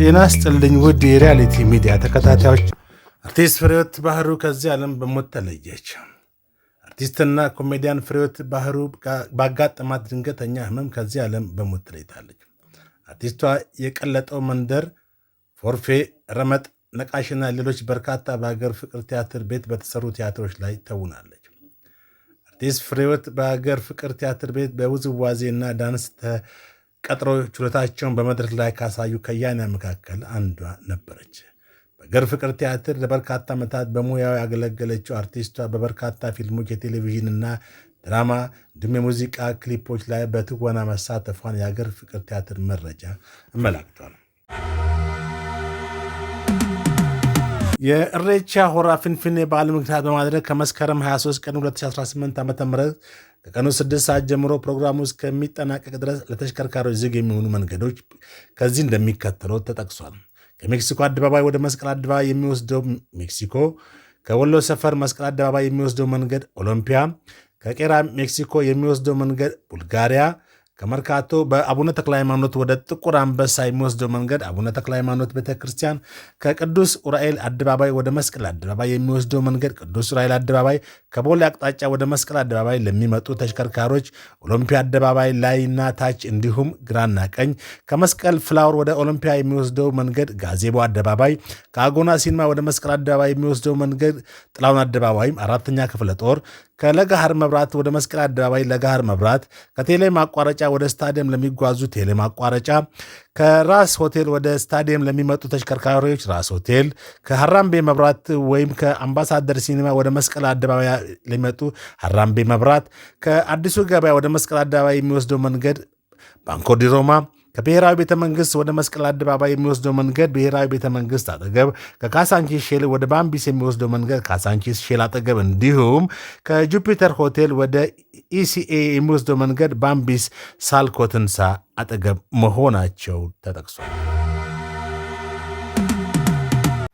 ጤና ይስጥልኝ ውድ የሪያሊቲ ሚዲያ ተከታታዮች፣ አርቲስት ፍሬህይወት ባህሩ ከዚህ ዓለም በሞት ተለየች። አርቲስትና ኮሜዲያን ፍሬህይወት ባህሩ ባጋጠማት ድንገተኛ ህመም ከዚህ ዓለም በሞት ተለይታለች። አርቲስቷ የቀለጠው መንደር፣ ፎርፌ፣ ረመጥ፣ ነቃሽና ሌሎች በርካታ በሀገር ፍቅር ቲያትር ቤት በተሰሩ ቲያትሮች ላይ ተውናለች። አርቲስት ፍሬህይወት በሀገር ፍቅር ቲያትር ቤት በውዝዋዜና ዳንስ ቀጥሮ ችሎታቸውን በመድረክ ላይ ካሳዩ ከያንያን መካከል አንዷ ነበረች። በሀገር ፍቅር ቲያትር ለበርካታ ዓመታት በሙያው ያገለገለችው አርቲስቷ በበርካታ ፊልሞች፣ የቴሌቪዥንና ድራማ እንዲሁም የሙዚቃ ክሊፖች ላይ በትወና መሳተፏን የሀገር ፍቅር ቲያትር መረጃ አመላክቷል። የኢሬቻ ሆራ ፊንፊኔ በዓል ምክንያት በማድረግ ከመስከረም 23 ቀን 2018 ዓ.ም ከቀኑ 6 ሰዓት ጀምሮ ፕሮግራሙ እስከሚጠናቀቅ ድረስ ለተሽከርካሪዎች ዝግ የሚሆኑ መንገዶች ከዚህ እንደሚከተለው ተጠቅሷል። ከሜክሲኮ አደባባይ ወደ መስቀል አደባባይ የሚወስደው ሜክሲኮ፣ ከወሎ ሰፈር መስቀል አደባባይ የሚወስደው መንገድ ኦሎምፒያ፣ ከቄራ ሜክሲኮ የሚወስደው መንገድ ቡልጋሪያ፣ ከመርካቶ በአቡነ ተክለ ሃይማኖት ወደ ጥቁር አንበሳ የሚወስደው መንገድ አቡነ ተክለ ሃይማኖት ቤተክርስቲያን፣ ከቅዱስ ኡራኤል አደባባይ ወደ መስቀል አደባባይ የሚወስደው መንገድ ቅዱስ ኡራኤል አደባባይ፣ ከቦሌ አቅጣጫ ወደ መስቀል አደባባይ ለሚመጡ ተሽከርካሪዎች ኦሎምፒያ አደባባይ ላይና ታች እንዲሁም ግራና ቀኝ፣ ከመስቀል ፍላወር ወደ ኦሎምፒያ የሚወስደው መንገድ ጋዜቦ አደባባይ፣ ከአጎና ሲኒማ ወደ መስቀል አደባባይ የሚወስደው መንገድ ጥላሁን አደባባይም 4ኛ ክፍለ ጦር፣ ከለጋሃር መብራት ወደ መስቀል አደባባይ ለጋሃር መብራት፣ ከቴሌ ማቋረጫ ወደ ስታዲየም ለሚጓዙ ቴሌ ማቋረጫ፣ ከራስ ሆቴል ወደ ስታዲየም ለሚመጡ ተሽከርካሪዎች ራስ ሆቴል፣ ከሐራምቤ መብራት ወይም ከአምባሳደር ሲኒማ ወደ መስቀል አደባባይ ለሚመጡ ሐራምቤ መብራት፣ ከአዲሱ ገበያ ወደ መስቀል አደባባይ የሚወስደው መንገድ ባንኮ ዲ ሮማ፣ ከብሔራዊ ቤተ መንግስት ወደ መስቀል አደባባይ የሚወስደው መንገድ ብሔራዊ ቤተ መንግስት አጠገብ፣ ከካሳንቺስ ሼል ወደ ባምቢስ የሚወስደው መንገድ ካሳንቺስ ሼል አጠገብ እንዲሁም ከጁፒተር ሆቴል ወደ ኢሲኤ የሚወስደው መንገድ ባምቢስ ሳልኮትንሳ አጠገብ መሆናቸው ተጠቅሷል።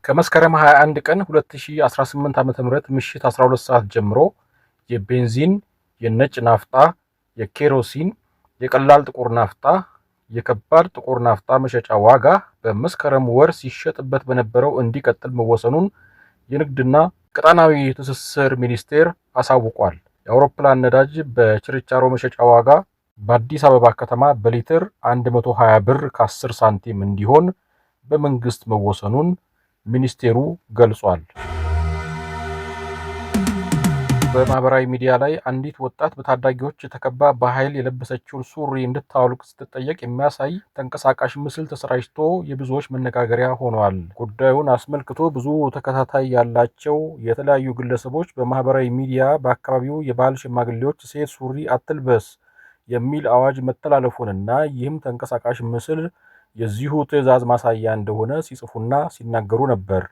ከመስከረም 21 ቀን 2018 ዓ.ም ምሽት 12 ሰዓት ጀምሮ የቤንዚን፣ የነጭ ናፍጣ፣ የኬሮሲን፣ የቀላል ጥቁር ናፍጣ፣ የከባድ ጥቁር ናፍጣ መሸጫ ዋጋ በመስከረም ወር ሲሸጥበት በነበረው እንዲቀጥል መወሰኑን የንግድና ቀጣናዊ ትስስር ሚኒስቴር አሳውቋል። የአውሮፕላን ነዳጅ በችርቻሮ መሸጫ ዋጋ በአዲስ አበባ ከተማ በሊትር 120 ብር ከ10 ሳንቲም እንዲሆን በመንግስት መወሰኑን ሚኒስቴሩ ገልጿል። በማህበራዊ ሚዲያ ላይ አንዲት ወጣት በታዳጊዎች ተከባ በኃይል የለበሰችውን ሱሪ እንድታወልቅ ስትጠየቅ የሚያሳይ ተንቀሳቃሽ ምስል ተሰራጭቶ የብዙዎች መነጋገሪያ ሆኗል። ጉዳዩን አስመልክቶ ብዙ ተከታታይ ያላቸው የተለያዩ ግለሰቦች በማህበራዊ ሚዲያ በአካባቢው የባህል ሽማግሌዎች ሴት ሱሪ አትልበስ የሚል አዋጅ መተላለፉንና ይህም ተንቀሳቃሽ ምስል የዚሁ ትዕዛዝ ማሳያ እንደሆነ ሲጽፉና ሲናገሩ ነበር።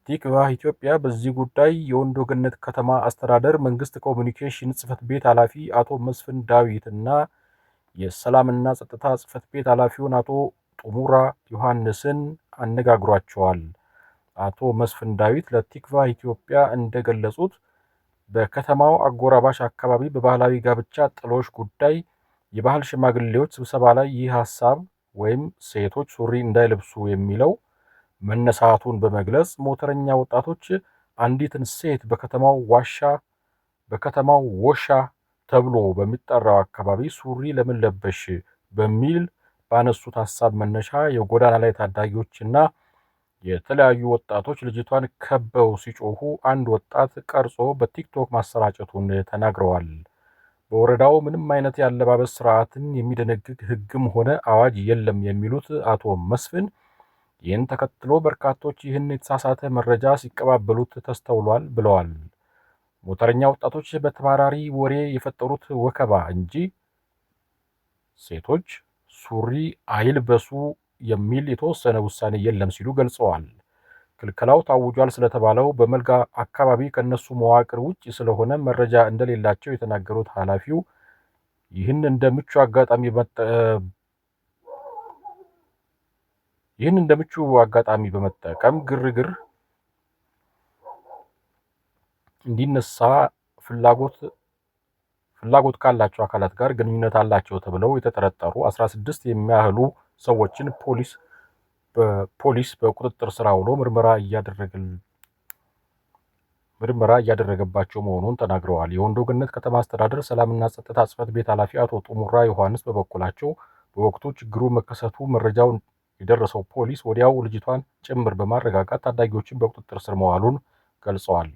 ቲክቫህ ኢትዮጵያ በዚህ ጉዳይ የወንዶ ገነት ከተማ አስተዳደር መንግስት ኮሚኒኬሽን ጽህፈት ቤት ኃላፊ አቶ መስፍን ዳዊት እና የሰላምና ጸጥታ ጽህፈት ቤት ኃላፊውን አቶ ጡሙራ ዮሐንስን አነጋግሯቸዋል። አቶ መስፍን ዳዊት ለቲክቫህ ኢትዮጵያ እንደገለጹት በከተማው አጎራባሽ አካባቢ በባህላዊ ጋብቻ ጥሎሽ ጉዳይ የባህል ሽማግሌዎች ስብሰባ ላይ ይህ ሐሳብ ወይም ሴቶች ሱሪ እንዳይለብሱ የሚለው መነሳቱን በመግለጽ ሞተረኛ ወጣቶች አንዲትን ሴት በከተማው ዋሻ ተብሎ በሚጠራው አካባቢ ሱሪ ለምን ለበሽ በሚል ባነሱት ሐሳብ መነሻ የጎዳና ላይ ታዳጊዎችና የተለያዩ ወጣቶች ልጅቷን ከበው ሲጮሁ አንድ ወጣት ቀርጾ በቲክቶክ ማሰራጨቱን ተናግረዋል። በወረዳው ምንም አይነት የአለባበስ ስርዓትን የሚደነግግ ህግም ሆነ አዋጅ የለም የሚሉት አቶ መስፍን ይህን ተከትሎ በርካቶች ይህን የተሳሳተ መረጃ ሲቀባበሉት ተስተውሏል ብለዋል። ሞተረኛ ወጣቶች በተባራሪ ወሬ የፈጠሩት ወከባ እንጂ ሴቶች ሱሪ አይልበሱ የሚል የተወሰነ ውሳኔ የለም ሲሉ ገልጸዋል። ክልከላው ታውጇል ስለተባለው በመልጋ አካባቢ ከነሱ መዋቅር ውጭ ስለሆነ መረጃ እንደሌላቸው የተናገሩት ኃላፊው ይህን እንደ ምቹ አጋጣሚ በመጠቀም ግርግር እንዲነሳ ፍላጎት ካላቸው አካላት ጋር ግንኙነት አላቸው ተብለው የተጠረጠሩ 16 የሚያህሉ ሰዎችን በፖሊስ በቁጥጥር ስር አውሎ ምርመራ እያደረገባቸው መሆኑን ተናግረዋል። የወንዶ ገነት ከተማ አስተዳደር ሰላምና ጸጥታ ጽሕፈት ቤት ኃላፊ አቶ ጡሙራ ዮሐንስ በበኩላቸው በወቅቱ ችግሩ መከሰቱ መረጃው የደረሰው ፖሊስ ወዲያው ልጅቷን ጭምር በማረጋጋት ታዳጊዎችን በቁጥጥር ስር መዋሉን ገልጸዋል።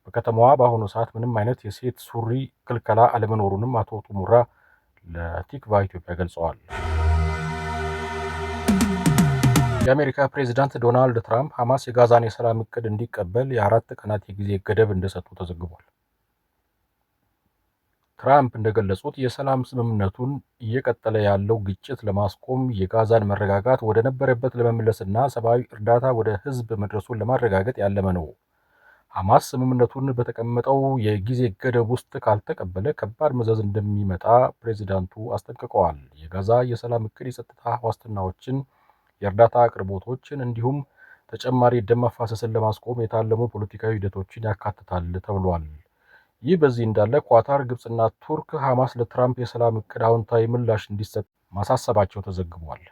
በከተማዋ በአሁኑ ሰዓት ምንም አይነት የሴት ሱሪ ክልከላ አለመኖሩንም አቶ ጡሙራ ለቲክቫ ኢትዮጵያ ገልጸዋል። የአሜሪካ ፕሬዝዳንት ዶናልድ ትራምፕ ሐማስ የጋዛን የሰላም እቅድ እንዲቀበል የ4 ቀናት የጊዜ ገደብ እንደሰጡ ተዘግቧል። ትራምፕ እንደገለጹት የሰላም ስምምነቱን እየቀጠለ ያለው ግጭት ለማስቆም የጋዛን መረጋጋት ወደ ነበረበት ለመመለስና ሰብአዊ እርዳታ ወደ ሕዝብ መድረሱን ለማረጋገጥ ያለመ ነው። ሐማስ ስምምነቱን በተቀመጠው የጊዜ ገደብ ውስጥ ካልተቀበለ ከባድ መዘዝ እንደሚመጣ ፕሬዚዳንቱ አስጠንቅቀዋል። የጋዛ የሰላም እቅድ የጸጥታ ዋስትናዎችን፣ የእርዳታ አቅርቦቶችን እንዲሁም ተጨማሪ ደም መፋሰስን ለማስቆም የታለሙ ፖለቲካዊ ሂደቶችን ያካትታል ተብሏል። ይህ በዚህ እንዳለ ኳታር፣ ግብፅና ቱርክ ሐማስ ለትራምፕ የሰላም እቅድ አዎንታዊ ምላሽ እንዲሰጥ ማሳሰባቸው ተዘግቧል።